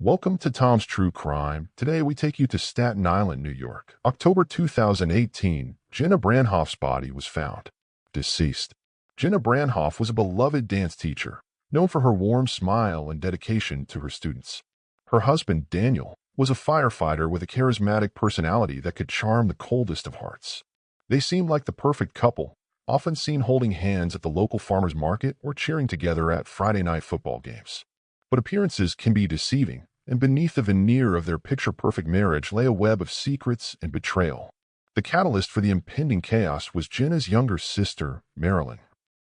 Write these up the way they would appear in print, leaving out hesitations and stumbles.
Welcome to Tom's True Crime. Today we take you to Staten Island, New York. October 2018, Jenna Branhoff's body was found, deceased. Jenna Branhoff was a beloved dance teacher, known for her warm smile and dedication to her students. Her husband, Daniel, was a firefighter with a charismatic personality that could charm the coldest of hearts. They seemed like the perfect couple, often seen holding hands at the local farmers market or cheering together at Friday night football games. But appearances can be deceiving, and beneath the veneer of their picture-perfect marriage lay a web of secrets and betrayal. The catalyst for the impending chaos was Jenna's younger sister, Marilyn.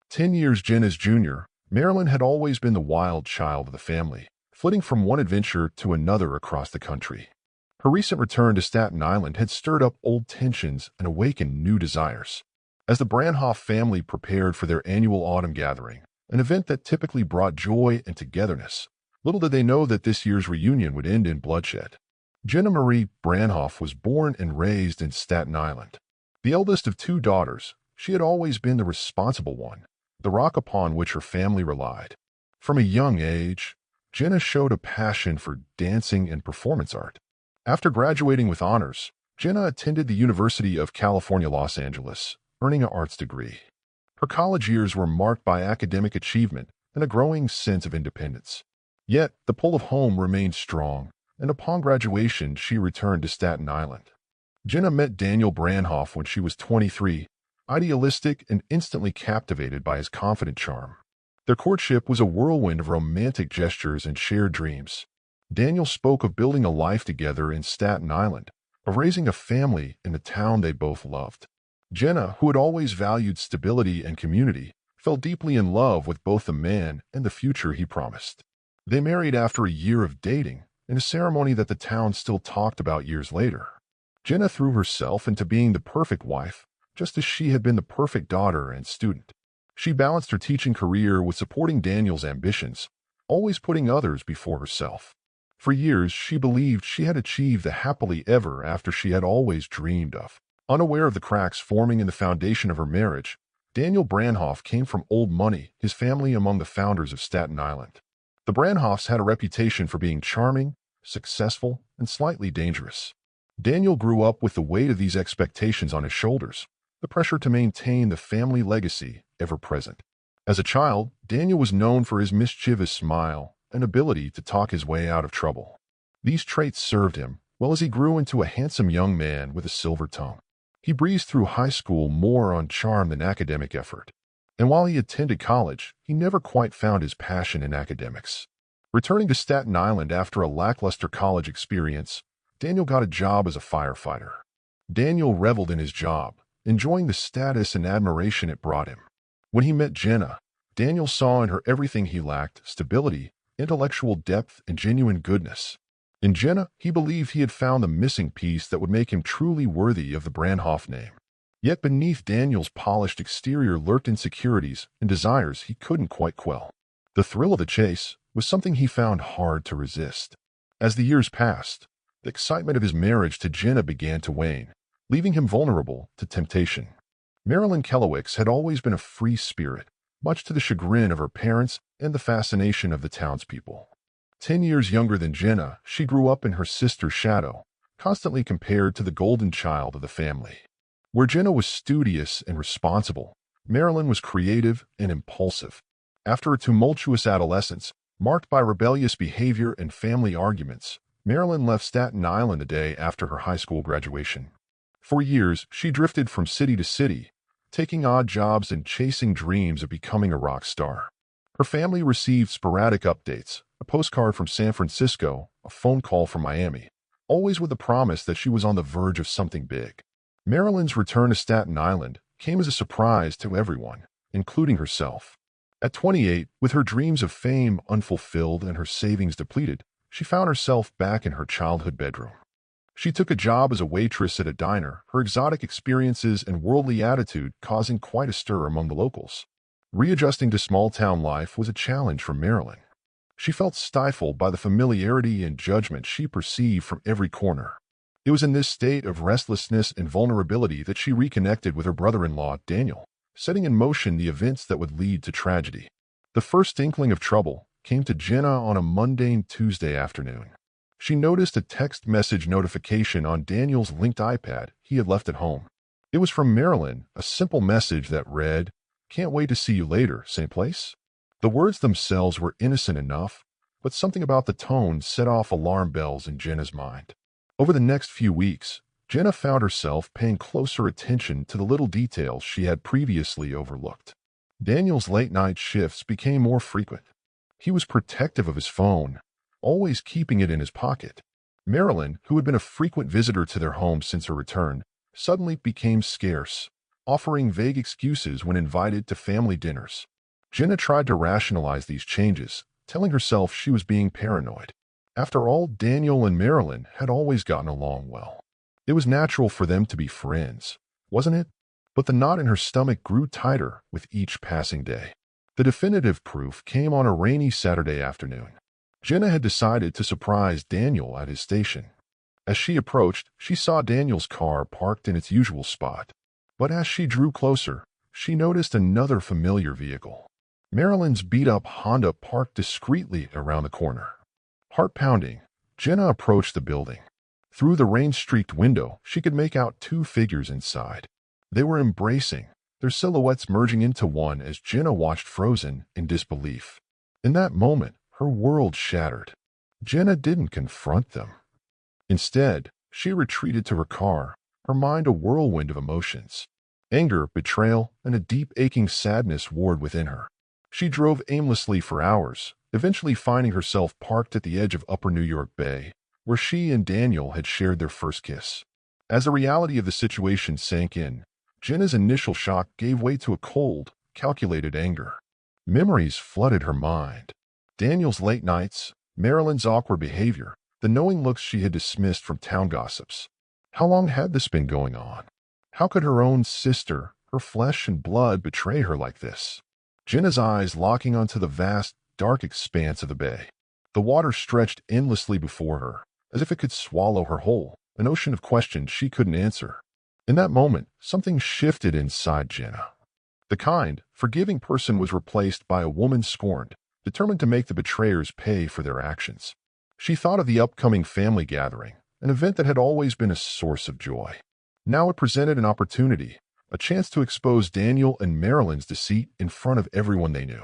10 years Jenna's junior, Marilyn had always been the wild child of the family, flitting from one adventure to another across the country. Her recent return to Staten Island had stirred up old tensions and awakened new desires. As the Branhoff family prepared for their annual autumn gathering, an event that typically brought joy and togetherness, little did they know that this year's reunion would end in bloodshed. Jenna Marie Branhoff was born and raised in Staten Island. The eldest of two daughters, she had always been the responsible one, the rock upon which her family relied. From a young age, Jenna showed a passion for dancing and performance art. After graduating with honors, Jenna attended the University of California, Los Angeles, earning an arts degree. Her college years were marked by academic achievement and a growing sense of independence. Yet, the pull of home remained strong, and upon graduation she returned to Staten Island. Jenna met Daniel Branhoff when she was 23, idealistic and instantly captivated by his confident charm. Their courtship was a whirlwind of romantic gestures and shared dreams. Daniel spoke of building a life together in Staten Island, of raising a family in the town they both loved. Jenna, who had always valued stability and community, fell deeply in love with both the man and the future he promised. They married after a year of dating, in a ceremony that the town still talked about years later. Jenna threw herself into being the perfect wife, just as she had been the perfect daughter and student. She balanced her teaching career with supporting Daniel's ambitions, always putting others before herself. For years, she believed she had achieved the happily ever after she had always dreamed of. Unaware of the cracks forming in the foundation of her marriage, Daniel Branhoff came from old money, his family among the founders of Staten Island. The Branhoffs had a reputation for being charming, successful, and slightly dangerous. Daniel grew up with the weight of these expectations on his shoulders, the pressure to maintain the family legacy ever present. As a child, Daniel was known for his mischievous smile and ability to talk his way out of trouble. These traits served him well as he grew into a handsome young man with a silver tongue. He breezed through high school more on charm than academic effort. And while he attended college, he never quite found his passion in academics. Returning to Staten Island after a lackluster college experience, Daniel got a job as a firefighter. Daniel reveled in his job, enjoying the status and admiration it brought him. When he met Jenna, Daniel saw in her everything he lacked: stability, intellectual depth, and genuine goodness. In Jenna, he believed he had found the missing piece that would make him truly worthy of the Branhoff name. Yet beneath Daniel's polished exterior lurked insecurities and desires he couldn't quite quell. The thrill of the chase was something he found hard to resist. As the years passed, the excitement of his marriage to Jenna began to wane, leaving him vulnerable to temptation. Marilyn Kellowicz had always been a free spirit, much to the chagrin of her parents and the fascination of the townspeople. 10 years younger than Jenna, she grew up in her sister's shadow, constantly compared to the golden child of the family. Where Jenna was studious and responsible, Marilyn was creative and impulsive. After a tumultuous adolescence, marked by rebellious behavior and family arguments, Marilyn left Staten Island a day after her high school graduation. For years, she drifted from city to city, taking odd jobs and chasing dreams of becoming a rock star. Her family received sporadic updates, a postcard from San Francisco, a phone call from Miami, always with the promise that she was on the verge of something big. Marilyn's return to Staten Island came as a surprise to everyone, including herself. At 28, with her dreams of fame unfulfilled and her savings depleted, she found herself back in her childhood bedroom. She took a job as a waitress at a diner, her exotic experiences and worldly attitude causing quite a stir among the locals. Readjusting to small-town life was a challenge for Marilyn. She felt stifled by the familiarity and judgment she perceived from every corner. It was in this state of restlessness and vulnerability that she reconnected with her brother-in-law, Daniel, setting in motion the events that would lead to tragedy. The first inkling of trouble came to Jenna on a mundane Tuesday afternoon. She noticed a text message notification on Daniel's linked iPad he had left at home. It was from Marilyn, a simple message that read, "Can't wait to see you later, same place?" The words themselves were innocent enough, but something about the tone set off alarm bells in Jenna's mind. Over the next few weeks, Jenna found herself paying closer attention to the little details she had previously overlooked. Daniel's late-night shifts became more frequent. He was protective of his phone, always keeping it in his pocket. Marilyn, who had been a frequent visitor to their home since her return, suddenly became scarce, offering vague excuses when invited to family dinners. Jenna tried to rationalize these changes, telling herself she was being paranoid. After all, Daniel and Marilyn had always gotten along well. It was natural for them to be friends, wasn't it? But the knot in her stomach grew tighter with each passing day. The definitive proof came on a rainy Saturday afternoon. Jenna had decided to surprise Daniel at his station. As she approached, she saw Daniel's car parked in its usual spot. But as she drew closer, she noticed another familiar vehicle. Marilyn's beat-up Honda parked discreetly around the corner. Heart-pounding, Jenna approached the building. Through the rain-streaked window, she could make out two figures inside. They were embracing, their silhouettes merging into one as Jenna watched frozen in disbelief. In that moment, her world shattered. Jenna didn't confront them. Instead, she retreated to her car, her mind a whirlwind of emotions. Anger, betrayal, and a deep aching sadness warred within her. She drove aimlessly for hours, eventually finding herself parked at the edge of Upper New York Bay, where she and Daniel had shared their first kiss. As the reality of the situation sank in, Jenna's initial shock gave way to a cold, calculated anger. Memories flooded her mind. Daniel's late nights, Marilyn's awkward behavior, the knowing looks she had dismissed from town gossips. How long had this been going on? How could her own sister, her flesh and blood, betray her like this? Jenna's eyes locking onto the vast, dark expanse of the bay. The water stretched endlessly before her, as if it could swallow her whole, an ocean of questions she couldn't answer. In that moment, something shifted inside Jenna. The kind, forgiving person was replaced by a woman scorned, determined to make the betrayers pay for their actions. She thought of the upcoming family gathering, an event that had always been a source of joy. Now it presented an opportunity, a chance to expose Daniel and Marilyn's deceit in front of everyone they knew.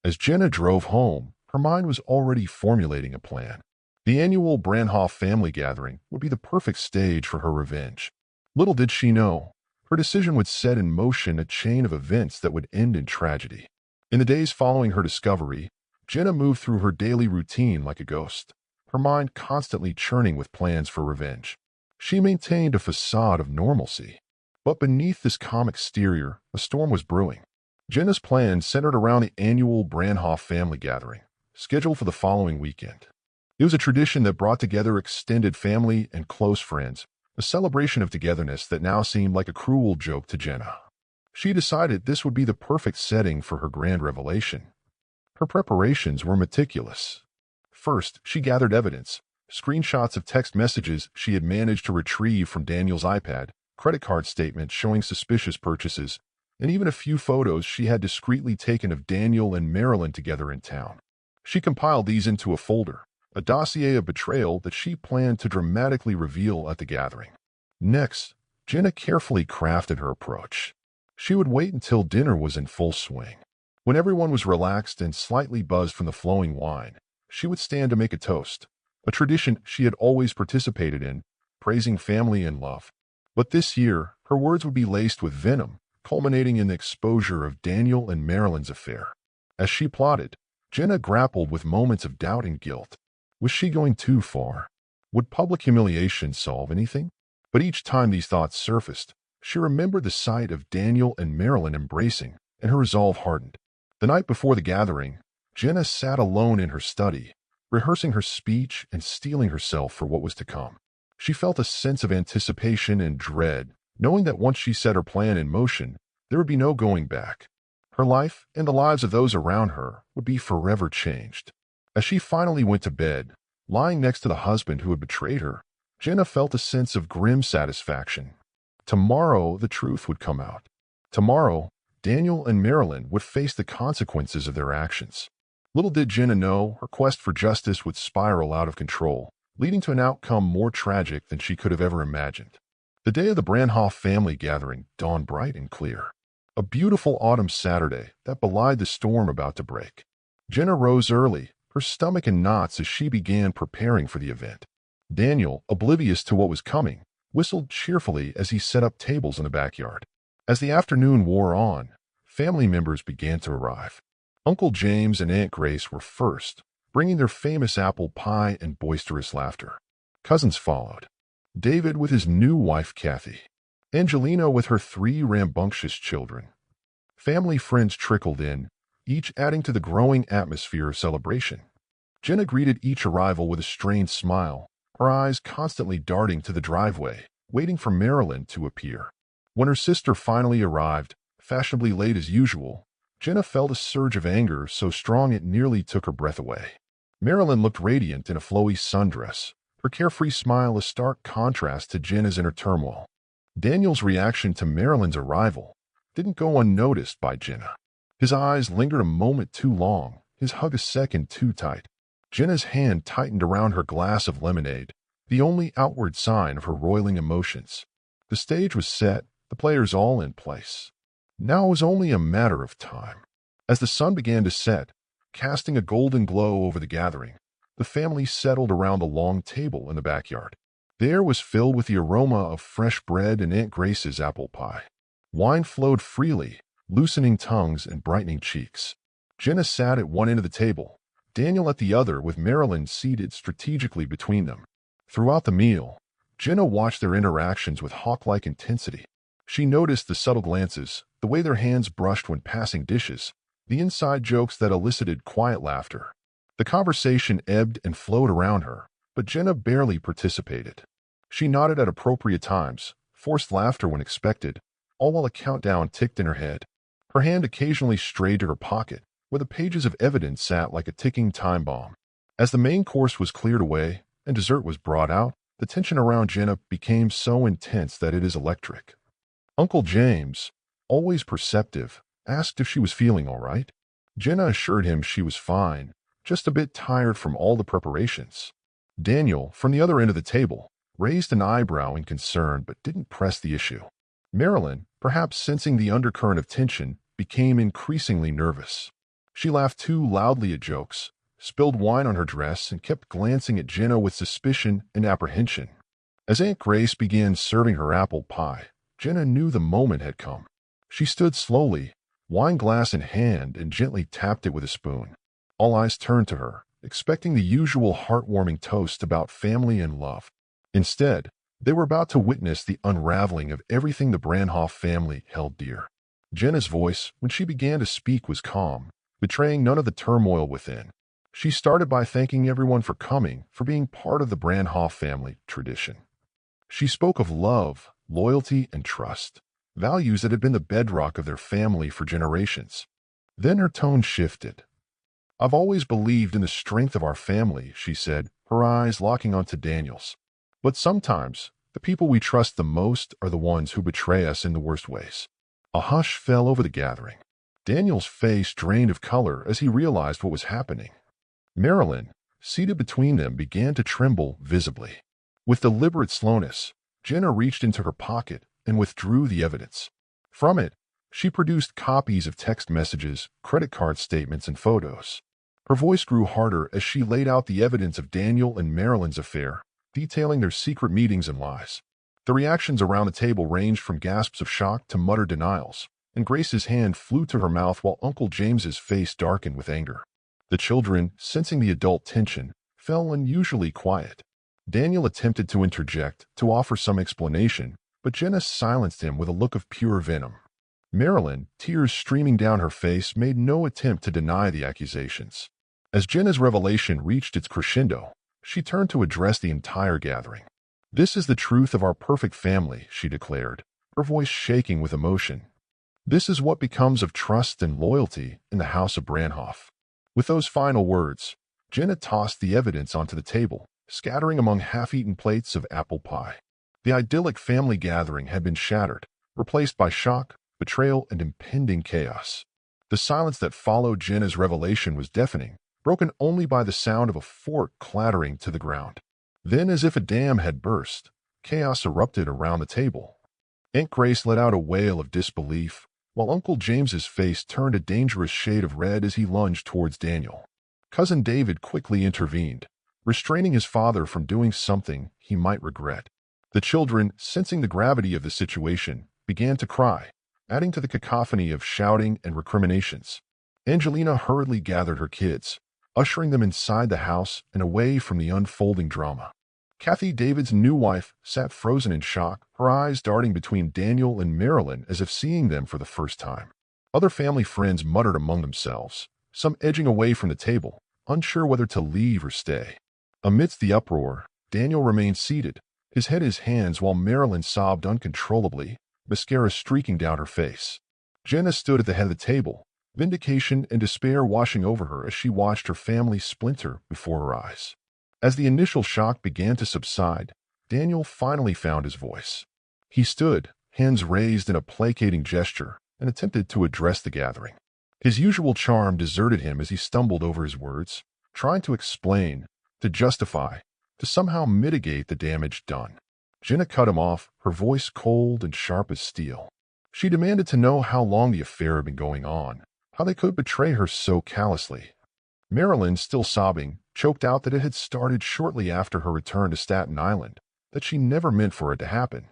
As Jenna drove home, her mind was already formulating a plan. The annual Branhoff family gathering would be the perfect stage for her revenge. Little did she know, her decision would set in motion a chain of events that would end in tragedy. In the days following her discovery, Jenna moved through her daily routine like a ghost, her mind constantly churning with plans for revenge. She maintained a facade of normalcy. But beneath this calm exterior, a storm was brewing. Jenna's plan centered around the annual Branhoff family gathering, scheduled for the following weekend. It was a tradition that brought together extended family and close friends, a celebration of togetherness that now seemed like a cruel joke to Jenna. She decided this would be the perfect setting for her grand revelation. Her preparations were meticulous. First, she gathered evidence, screenshots of text messages she had managed to retrieve from Daniel's iPad, credit card statements showing suspicious purchases, and even a few photos she had discreetly taken of Daniel and Marilyn together in town. She compiled these into a folder, a dossier of betrayal that she planned to dramatically reveal at the gathering. Next, Jenna carefully crafted her approach. She would wait until dinner was in full swing. When everyone was relaxed and slightly buzzed from the flowing wine, she would stand to make a toast, a tradition she had always participated in, praising family and love. But this year, her words would be laced with venom, culminating in the exposure of Daniel and Marilyn's affair. As she plotted, Jenna grappled with moments of doubt and guilt. Was she going too far? Would public humiliation solve anything? But each time these thoughts surfaced, she remembered the sight of Daniel and Marilyn embracing, and her resolve hardened. The night before the gathering, Jenna sat alone in her study, rehearsing her speech and steeling herself for what was to come. She felt a sense of anticipation and dread, knowing that once she set her plan in motion, there would be no going back. Her life and the lives of those around her would be forever changed. As she finally went to bed, lying next to the husband who had betrayed her, Jenna felt a sense of grim satisfaction. Tomorrow, the truth would come out. Tomorrow, Daniel and Marilyn would face the consequences of their actions. Little did Jenna know her quest for justice would spiral out of control, leading to an outcome more tragic than she could have ever imagined. The day of the Branhoff family gathering dawned bright and clear. A beautiful autumn Saturday that belied the storm about to break. Jenna rose early, her stomach in knots as she began preparing for the event. Daniel, oblivious to what was coming, whistled cheerfully as he set up tables in the backyard. As the afternoon wore on, family members began to arrive. Uncle James and Aunt Grace were first, bringing their famous apple pie and boisterous laughter. Cousins followed. David with his new wife Kathy. Angelina with her 3 rambunctious children. Family friends trickled in, each adding to the growing atmosphere of celebration. Jenna greeted each arrival with a strained smile, her eyes constantly darting to the driveway, waiting for Marilyn to appear. When her sister finally arrived, fashionably late as usual, Jenna felt a surge of anger so strong it nearly took her breath away. Marilyn looked radiant in a flowy sundress, her carefree smile a stark contrast to Jenna's inner turmoil. Daniel's reaction to Marilyn's arrival didn't go unnoticed by Jenna. His eyes lingered a moment too long, his hug a second too tight. Jenna's hand tightened around her glass of lemonade, the only outward sign of her roiling emotions. The stage was set, the players all in place. Now it was only a matter of time. As the sun began to set, casting a golden glow over the gathering, the family settled around the long table in the backyard. The air was filled with the aroma of fresh bread and Aunt Grace's apple pie. Wine flowed freely, loosening tongues and brightening cheeks. Jenna sat at one end of the table, Daniel at the other, with Marilyn seated strategically between them. Throughout the meal, Jenna watched their interactions with hawk-like intensity. She noticed the subtle glances, the way their hands brushed when passing dishes, the inside jokes that elicited quiet laughter. The conversation ebbed and flowed around her, but Jenna barely participated. She nodded at appropriate times, forced laughter when expected, all while a countdown ticked in her head. Her hand occasionally strayed to her pocket, where the pages of evidence sat like a ticking time bomb. As the main course was cleared away and dessert was brought out, the tension around Jenna became so intense that it is electric. Uncle James, always perceptive, asked if she was feeling all right. Jenna assured him she was fine, just a bit tired from all the preparations. Daniel, from the other end of the table, raised an eyebrow in concern but didn't press the issue. Marilyn, perhaps sensing the undercurrent of tension, became increasingly nervous. She laughed too loudly at jokes, spilled wine on her dress, and kept glancing at Jenna with suspicion and apprehension. As Aunt Grace began serving her apple pie, Jenna knew the moment had come. She stood slowly, wine glass in hand, and gently tapped it with a spoon. All eyes turned to her, expecting the usual heartwarming toast about family and love. Instead, they were about to witness the unraveling of everything the Branhoff family held dear. Jenna's voice, when she began to speak, was calm, betraying none of the turmoil within. She started by thanking everyone for coming, for being part of the Branhoff family tradition. She spoke of love, loyalty, and trust, values that had been the bedrock of their family for generations. Then her tone shifted. "I've always believed in the strength of our family," she said, her eyes locking onto Daniel's. "But sometimes, the people we trust the most are the ones who betray us in the worst ways." A hush fell over the gathering. Daniel's face drained of color as he realized what was happening. Marilyn, seated between them, began to tremble visibly. With deliberate slowness, Jenna reached into her pocket and withdrew the evidence. From it, she produced copies of text messages, credit card statements, and photos. Her voice grew harder as she laid out the evidence of Daniel and Marilyn's affair, detailing their secret meetings and lies. The reactions around the table ranged from gasps of shock to muttered denials, and Grace's hand flew to her mouth while Uncle James's face darkened with anger. The children, sensing the adult tension, fell unusually quiet. Daniel attempted to interject, to offer some explanation, but Jenna silenced him with a look of pure venom. Marilyn, tears streaming down her face, made no attempt to deny the accusations. As Jenna's revelation reached its crescendo, she turned to address the entire gathering. "This is the truth of our perfect family," she declared, her voice shaking with emotion. "This is what becomes of trust and loyalty in the house of Branhoff." With those final words, Jenna tossed the evidence onto the table, scattering among half-eaten plates of apple pie. The idyllic family gathering had been shattered, replaced by shock, betrayal, and impending chaos. The silence that followed Jenna's revelation was deafening, broken only by the sound of a fork clattering to the ground. Then, as if a dam had burst, chaos erupted around the table. Aunt Grace let out a wail of disbelief, while Uncle James's face turned a dangerous shade of red as he lunged towards Daniel. Cousin David quickly intervened, restraining his father from doing something he might regret. The children, sensing the gravity of the situation, began to cry, adding to the cacophony of shouting and recriminations. Angelina hurriedly gathered her kids, ushering them inside the house and away from the unfolding drama. Kathy, David's new wife, sat frozen in shock, her eyes darting between Daniel and Marilyn as if seeing them for the first time. Other family friends muttered among themselves, some edging away from the table, unsure whether to leave or stay. Amidst the uproar, Daniel remained seated, his head in his hands while Marilyn sobbed uncontrollably, mascara streaking down her face. Jenna stood at the head of the table, vindication and despair washing over her as she watched her family splinter before her eyes. As the initial shock began to subside, Daniel finally found his voice. He stood, hands raised in a placating gesture, and attempted to address the gathering. His usual charm deserted him as he stumbled over his words, trying to explain, to justify, to somehow mitigate the damage done. Jenna cut him off, her voice cold and sharp as steel. She demanded to know how long the affair had been going on, how they could betray her so callously. Marilyn, still sobbing, choked out that it had started shortly after her return to Staten Island, that she never meant for it to happen.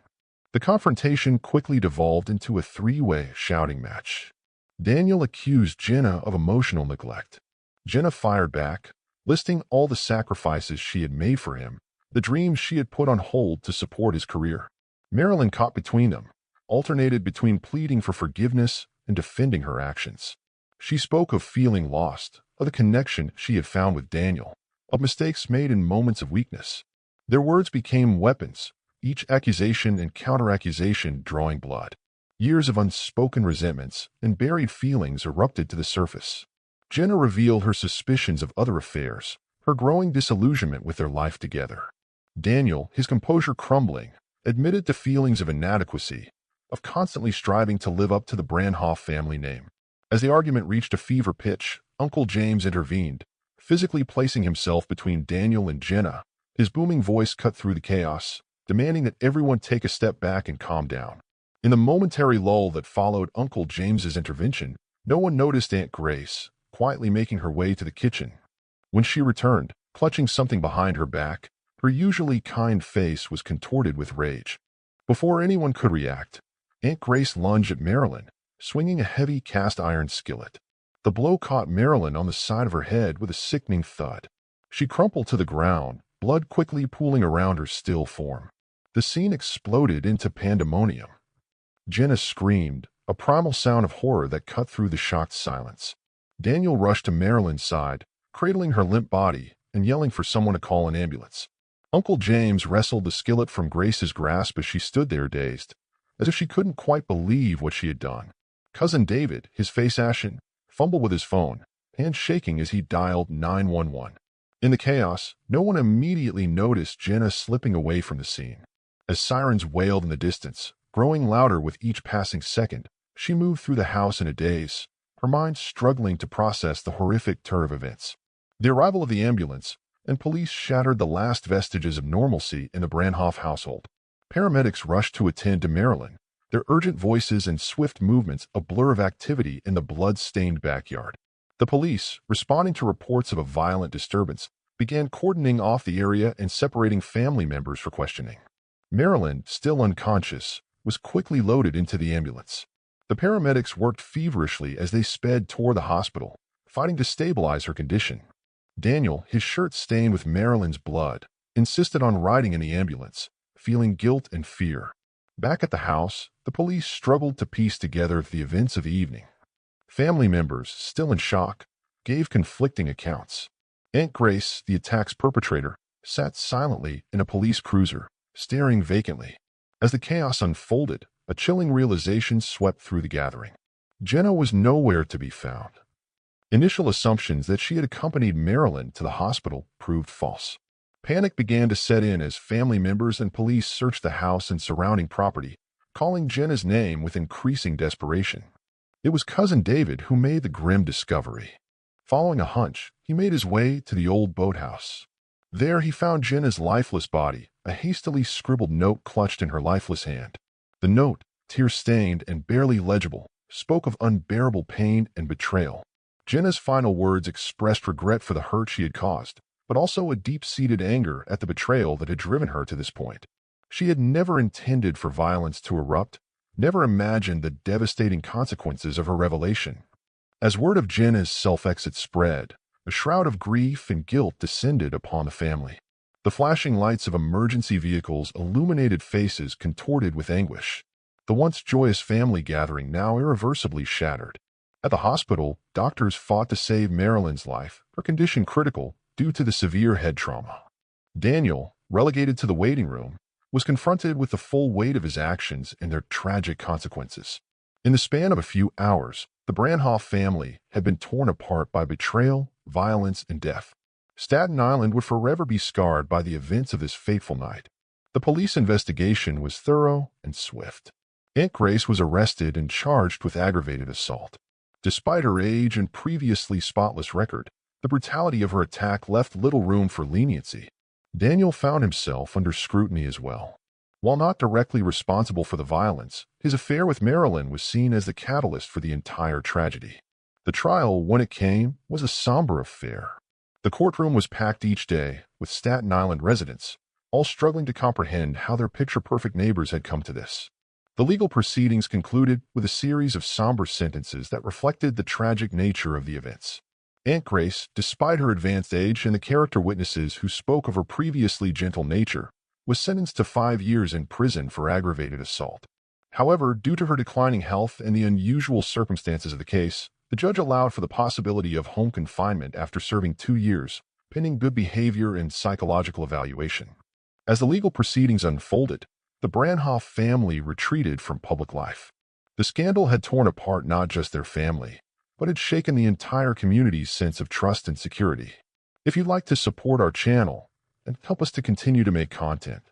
The confrontation quickly devolved into a three-way shouting match. Daniel accused Jenna of emotional neglect. Jenna fired back, listing all the sacrifices she had made for him, the dreams she had put on hold to support his career. Marilyn caught between them, alternated between pleading for forgiveness and defending her actions. She spoke of feeling lost, of the connection she had found with Daniel, of mistakes made in moments of weakness. Their words became weapons, each accusation and counter-accusation drawing blood. Years of unspoken resentments and buried feelings erupted to the surface. Jenna revealed her suspicions of other affairs, her growing disillusionment with their life together. Daniel, his composure crumbling, admitted to feelings of inadequacy, of constantly striving to live up to the Branhoff family name. As the argument reached a fever pitch, Uncle James intervened, physically placing himself between Daniel and Jenna. His booming voice cut through the chaos, demanding that everyone take a step back and calm down. In the momentary lull that followed Uncle James's intervention, no one noticed Aunt Grace, quietly making her way to the kitchen. When she returned, clutching something behind her back, her usually kind face was contorted with rage. Before anyone could react, Aunt Grace lunged at Marilyn, swinging a heavy cast-iron skillet. The blow caught Marilyn on the side of her head with a sickening thud. She crumpled to the ground, blood quickly pooling around her still form. The scene exploded into pandemonium. Jenna screamed, a primal sound of horror that cut through the shocked silence. Daniel rushed to Marilyn's side, cradling her limp body and yelling for someone to call an ambulance. Uncle James wrestled the skillet from Grace's grasp as she stood there dazed, as if she couldn't quite believe what she had done. Cousin David, his face ashen, fumbled with his phone, hands shaking as he dialed 911. In the chaos, no one immediately noticed Jenna slipping away from the scene. As sirens wailed in the distance, growing louder with each passing second, she moved through the house in a daze, her mind struggling to process the horrific turn of events. The arrival of the ambulance and police shattered the last vestiges of normalcy in the Branhoff household. Paramedics rushed to attend to Marilyn, their urgent voices and swift movements a blur of activity in the blood-stained backyard. The police, responding to reports of a violent disturbance, began cordoning off the area and separating family members for questioning. Marilyn, still unconscious, was quickly loaded into the ambulance. The paramedics worked feverishly as they sped toward the hospital, fighting to stabilize her condition. Daniel, his shirt stained with Marilyn's blood, insisted on riding in the ambulance, feeling guilt and fear. Back at the house, the police struggled to piece together the events of the evening. Family members, still in shock, gave conflicting accounts. Aunt Grace, the attack's perpetrator, sat silently in a police cruiser, staring vacantly. As the chaos unfolded, a chilling realization swept through the gathering. Jenna was nowhere to be found. Initial assumptions that she had accompanied Marilyn to the hospital proved false. Panic began to set in as family members and police searched the house and surrounding property, calling Jenna's name with increasing desperation. It was Cousin David who made the grim discovery. Following a hunch, he made his way to the old boathouse. There he found Jenna's lifeless body, a hastily scribbled note clutched in her lifeless hand. The note, tear-stained and barely legible, spoke of unbearable pain and betrayal. Jenna's final words expressed regret for the hurt she had caused, but also a deep-seated anger at the betrayal that had driven her to this point. She had never intended for violence to erupt, never imagined the devastating consequences of her revelation. As word of Jenna's self-exit spread, a shroud of grief and guilt descended upon the family. The flashing lights of emergency vehicles illuminated faces contorted with anguish. The once joyous family gathering now irreversibly shattered. At the hospital, doctors fought to save Marilyn's life, her condition critical due to the severe head trauma. Daniel, relegated to the waiting room, was confronted with the full weight of his actions and their tragic consequences. In the span of a few hours, the Branhoff family had been torn apart by betrayal, violence, and death. Staten Island would forever be scarred by the events of this fateful night. The police investigation was thorough and swift. Aunt Grace was arrested and charged with aggravated assault. Despite her age and previously spotless record, the brutality of her attack left little room for leniency. Daniel found himself under scrutiny as well. While not directly responsible for the violence, his affair with Marilyn was seen as the catalyst for the entire tragedy. The trial, when it came, was a somber affair. The courtroom was packed each day, with Staten Island residents, all struggling to comprehend how their picture-perfect neighbors had come to this. The legal proceedings concluded with a series of somber sentences that reflected the tragic nature of the events. Aunt Grace, despite her advanced age and the character witnesses who spoke of her previously gentle nature, was sentenced to 5 years in prison for aggravated assault. However, due to her declining health and the unusual circumstances of the case, the judge allowed for the possibility of home confinement after serving 2 years, pending good behavior and psychological evaluation. As the legal proceedings unfolded, the Branhoff family retreated from public life. The scandal had torn apart not just their family, but had shaken the entire community's sense of trust and security. If you'd like to support our channel and help us to continue to make content,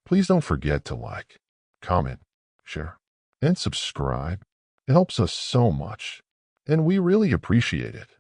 please don't forget to like, comment, share, and subscribe. It helps us so much, and we really appreciate it.